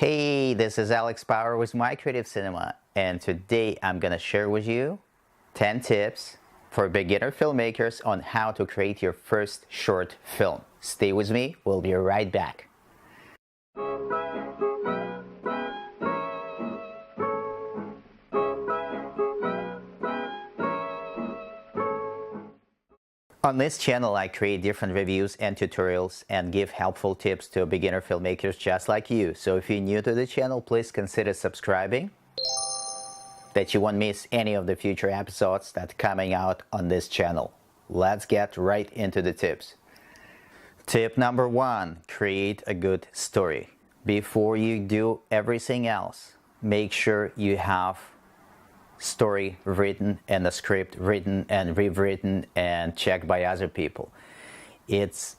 Hey, this is Alex Power with My Creative Cinema, and today I'm gonna share with you 10 tips for beginner filmmakers on how to create your first short film. Stay with me, we'll be right back. On this channel, I create different reviews and tutorials and give helpful tips to beginner filmmakers just like you. So if you're new to the channel, please consider subscribing, that you won't miss any of the future episodes that are coming out on this channel. Let's get right into the tips. Tip number 1, create a good story. Before you do everything else, make sure you have story written and a script written and rewritten and checked by other people. It's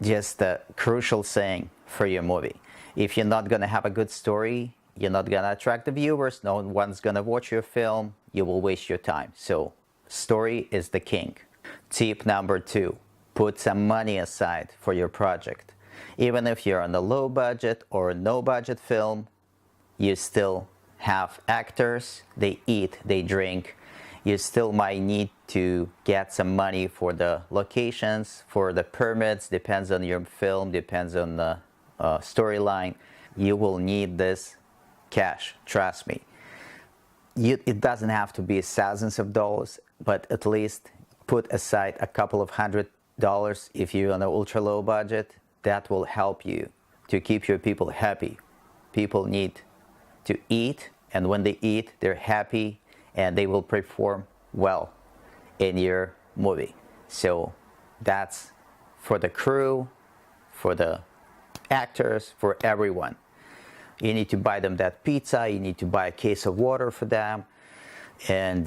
just a crucial thing for your movie. If you're not gonna have a good story, you're not gonna attract the viewers, no one's gonna watch your film, you will waste your time. So story is the king. Tip number 2, put some money aside for your project. Even if you're on a low budget or no budget film, you still have actors, they eat, they drink. You still might need to get some money for the locations, for the permits, depends on your film, depends on the storyline. You will need this cash, trust me. It doesn't have to be thousands of dollars, but at least put aside a couple of $100 if you're on an ultra low budget. That will help you to keep your people happy. People need to eat, and when they eat, they're happy and they will perform well in your movie. So that's for the crew, for the actors, for everyone. You need to buy them that pizza, you need to buy a case of water for them, and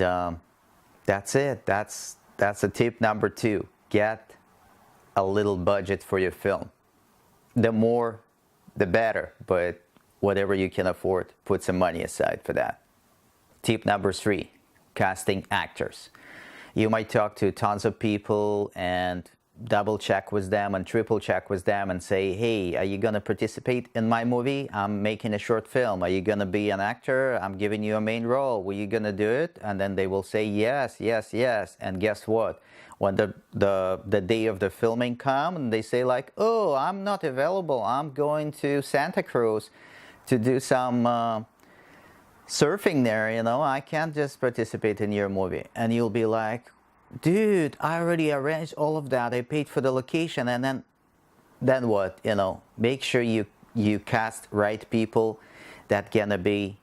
that's it. That's a tip number 2. Get a little budget for your film. The more, the better, but whatever you can afford, put some money aside for that. Tip number 3, casting actors. You might talk to tons of people and double check with them and triple check with them and say, hey, are you gonna participate in my movie? I'm making a short film. Are you gonna be an actor? I'm giving you a main role. Were you gonna do it? And then they will say yes, yes, yes. And guess what? When the day of the filming comes, and they say like, oh, I'm not available. I'm going to Santa Cruz to do some surfing there, you know, I can't just participate in your movie. And you'll be like, dude, I already arranged all of that, I paid for the location, and then what, you know? Make sure you cast right people that gonna be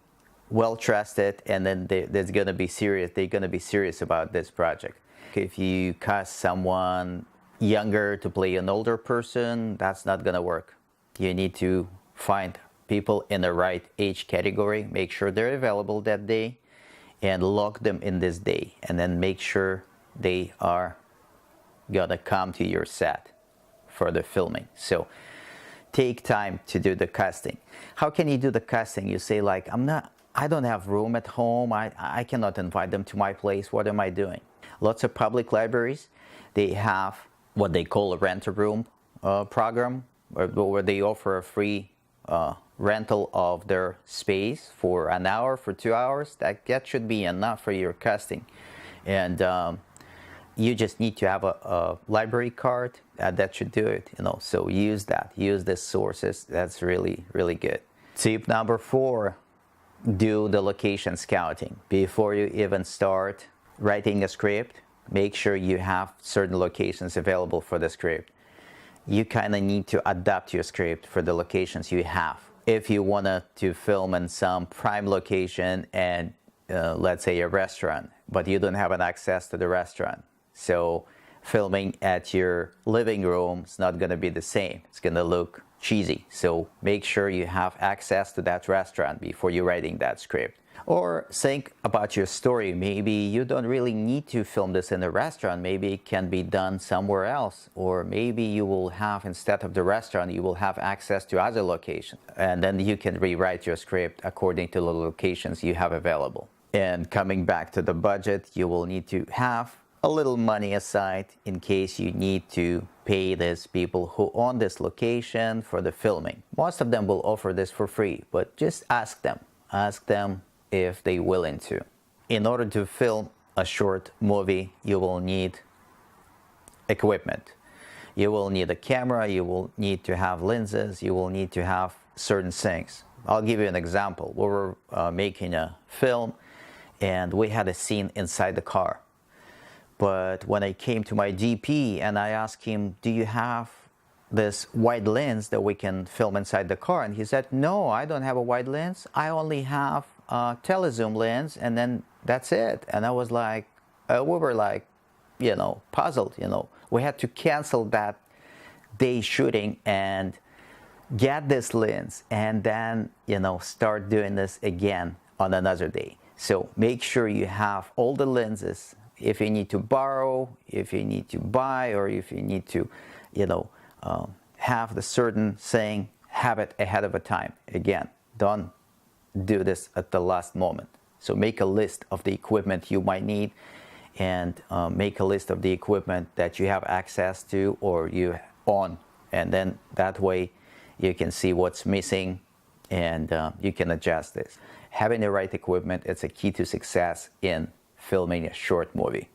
well trusted, and then they're gonna be serious about this project. If you cast someone younger to play an older person, that's not gonna work. You need to find people in the right age category, make sure they're available that day, and lock them in this day, and then make sure they are gonna come to your set for the filming. So take time to do the casting. How can you do the casting? You say like, I don't have room at home, I cannot invite them to my place, what am I doing? Lots of public libraries, they have what they call a rent-a-room program, where they offer a free rental of their space for an hour, for 2 hours. That should be enough for your casting. And you just need to have a library card that should do it, you know. So use that, use the sources. That's really, really good. Tip number 4, do the location scouting. Before you even start writing a script, make sure you have certain locations available for the script. You kind of need to adapt your script for the locations you have. If you wanted to film in some prime location and let's say a restaurant, but you don't have an access to the restaurant, so filming at your living room is not going to be the same. It's going to look cheesy. So make sure you have access to that restaurant before you're writing that script. Or think about your story. Maybe you don't really need to film this in a restaurant. Maybe it can be done somewhere else. Or maybe you will have, instead of the restaurant, you will have access to other locations. And then you can rewrite your script according to the locations you have available. And coming back to the budget, you will need to have a little money aside in case you need to pay these people who own this location for the filming. Most of them will offer this for free, but just ask them. Ask them if they're willing to. In order to film a short movie, you will need equipment. You will need a camera, you will need to have lenses, you will need to have certain things. I'll give you an example. We were making a film and we had a scene inside the car. But when I came to my DP and I asked him, do you have this wide lens that we can film inside the car? And he said, no, I don't have a wide lens. I only have a telezoom lens, and then that's it. And I was like, we were like, puzzled, We had to cancel that day shooting and get this lens and then, start doing this again on another day. So make sure you have all the lenses. If you need to borrow, if you need to buy, or if you need to, have the certain thing, have it ahead of a time. Again, don't do this at the last moment. So make a list of the equipment you might need, and make a list of the equipment that you have access to or you own. And then that way you can see what's missing and you can adjust this. Having the right equipment is a key to success in filming a short movie.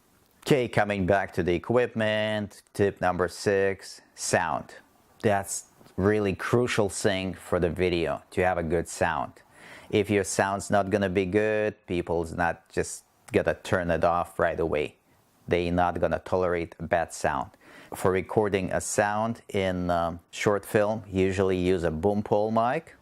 Okay, coming back to the equipment, tip number 6, sound. That's really crucial thing for the video, to have a good sound. If your sound's not gonna be good, people's not just gonna turn it off right away. They're not gonna tolerate a bad sound. For recording a sound in short film, usually use a boom pole mic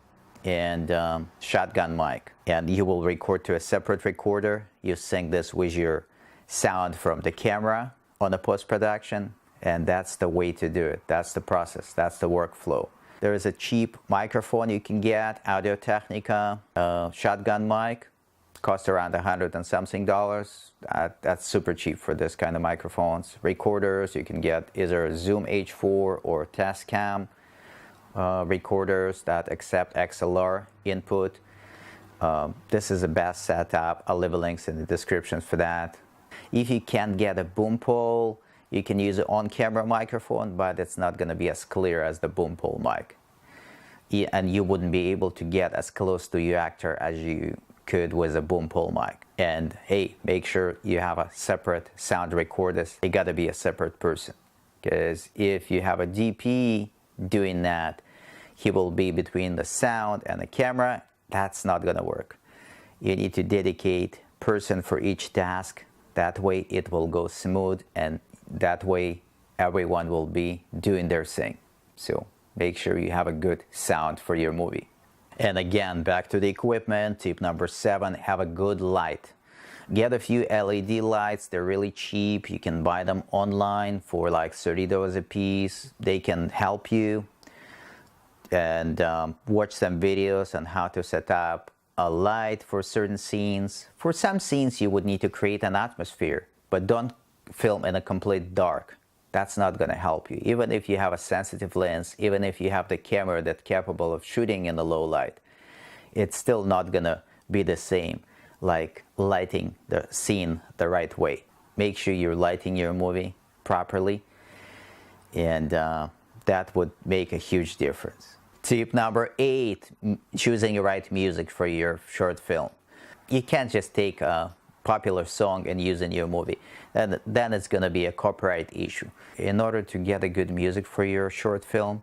and shotgun mic, and you will record to a separate recorder. You sync this with your sound from the camera on the post-production, and that's the way to do it. That's the process, that's the workflow. There is a cheap microphone you can get, Audio-Technica shotgun mic, costs around $100 and something. That's super cheap for this kind of microphones. Recorders, you can get either a Zoom H4 or Tascam recorders that accept XLR input. This is the best setup. I'll leave links in the description for that. If you can't get a boom pole, you can use an on-camera microphone, but it's not going to be as clear as the boom pole mic. And you wouldn't be able to get as close to your actor as you could with a boom pole mic. And hey, make sure you have a separate sound recorder. It got to be a separate person, because if you have a DP doing that, he will be between the sound and the camera. That's not gonna work. You need to dedicate person for each task. That way it will go smooth, and that way everyone will be doing their thing. So make sure you have a good sound for your movie. And again, back to the equipment, tip number 7, have a good light. Get a few LED lights, they're really cheap. You can buy them online for like $30 a piece. They can help you. And watch some videos on how to set up a light for certain scenes. For some scenes you would need to create an atmosphere, but don't film in a complete dark. That's not going to help you. Even if you have a sensitive lens, even if you have the camera that's capable of shooting in the low light, it's still not going to be the same like lighting the scene the right way. Make sure you're lighting your movie properly, and that would make a huge difference. Tip number 8, choosing the right music for your short film. You can't just take a popular song and use in your movie. Then it's going to be a copyright issue. In order to get a good music for your short film,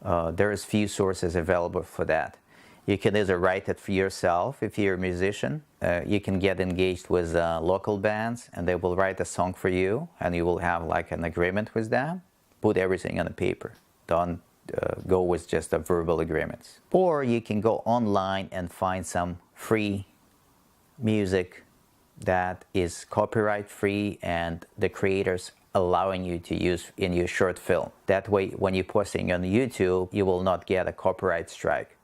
there's few sources available for that. You can either write it for yourself if you're a musician. You can get engaged with local bands and they will write a song for you, and you will have like an agreement with them. Put everything on the paper. Don't go with just the verbal agreements. Or you can go online and find some free music that is copyright free and the creators allowing you to use in your short film. That way, when you're posting on YouTube, you will not get a copyright strike.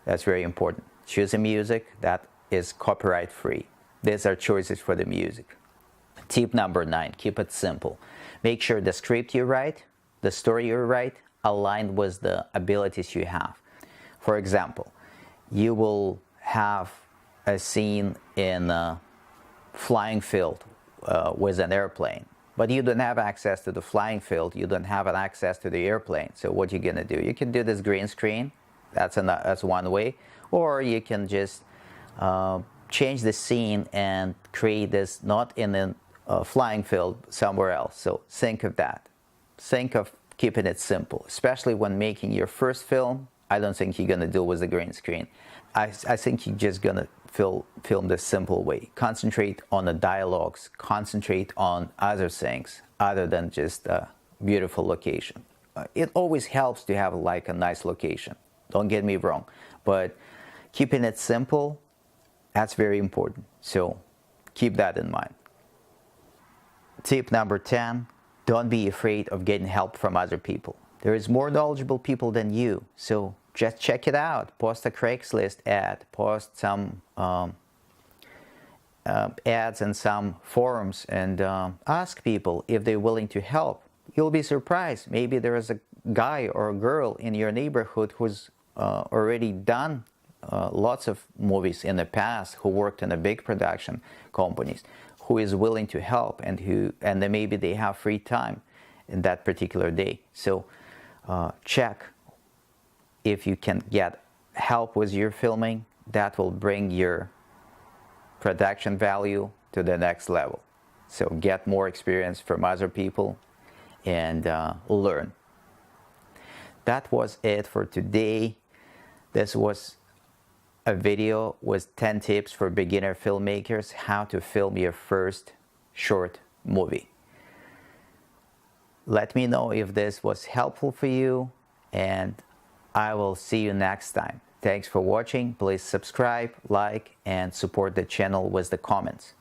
That's very important. Choose a music that is copyright free. These are choices for the music. Tip number 9, keep it simple. Make sure the script you write, the story you write, aligned with the abilities you have. For example, you will have a scene in a flying field with an airplane. But you don't have access to the flying field, you don't have access to the airplane. So what you're gonna do? You can do this green screen, that's one way, or you can just change the scene and create this not in a flying field, somewhere else. So think of that. Think of keeping it simple, especially when making your first film. I don't think you're gonna do it with a green screen. I think you're just gonna film the simple way. Concentrate on the dialogues, concentrate on other things other than just a beautiful location. It always helps to have like a nice location, don't get me wrong, but keeping it simple, that's very important. So keep that in mind. Tip number 10, don't be afraid of getting help from other people. There is more knowledgeable people than you, so just check it out. Post a Craigslist ad, post some ads in some forums, and ask people if they're willing to help. You'll be surprised. Maybe there is a guy or a girl in your neighborhood who's already done lots of movies in the past, who worked in a big production companies, who is willing to help, and then maybe they have free time in that particular day. So check if you can get help with your filming. That will bring your production value to the next level. So get more experience from other people and learn. That was it for today. This was a video with 10 tips for beginner filmmakers, how to film your first short movie. Let me know if this was helpful for you, and I will see you next time. Thanks for watching. Please subscribe, like, and support the channel with the comments.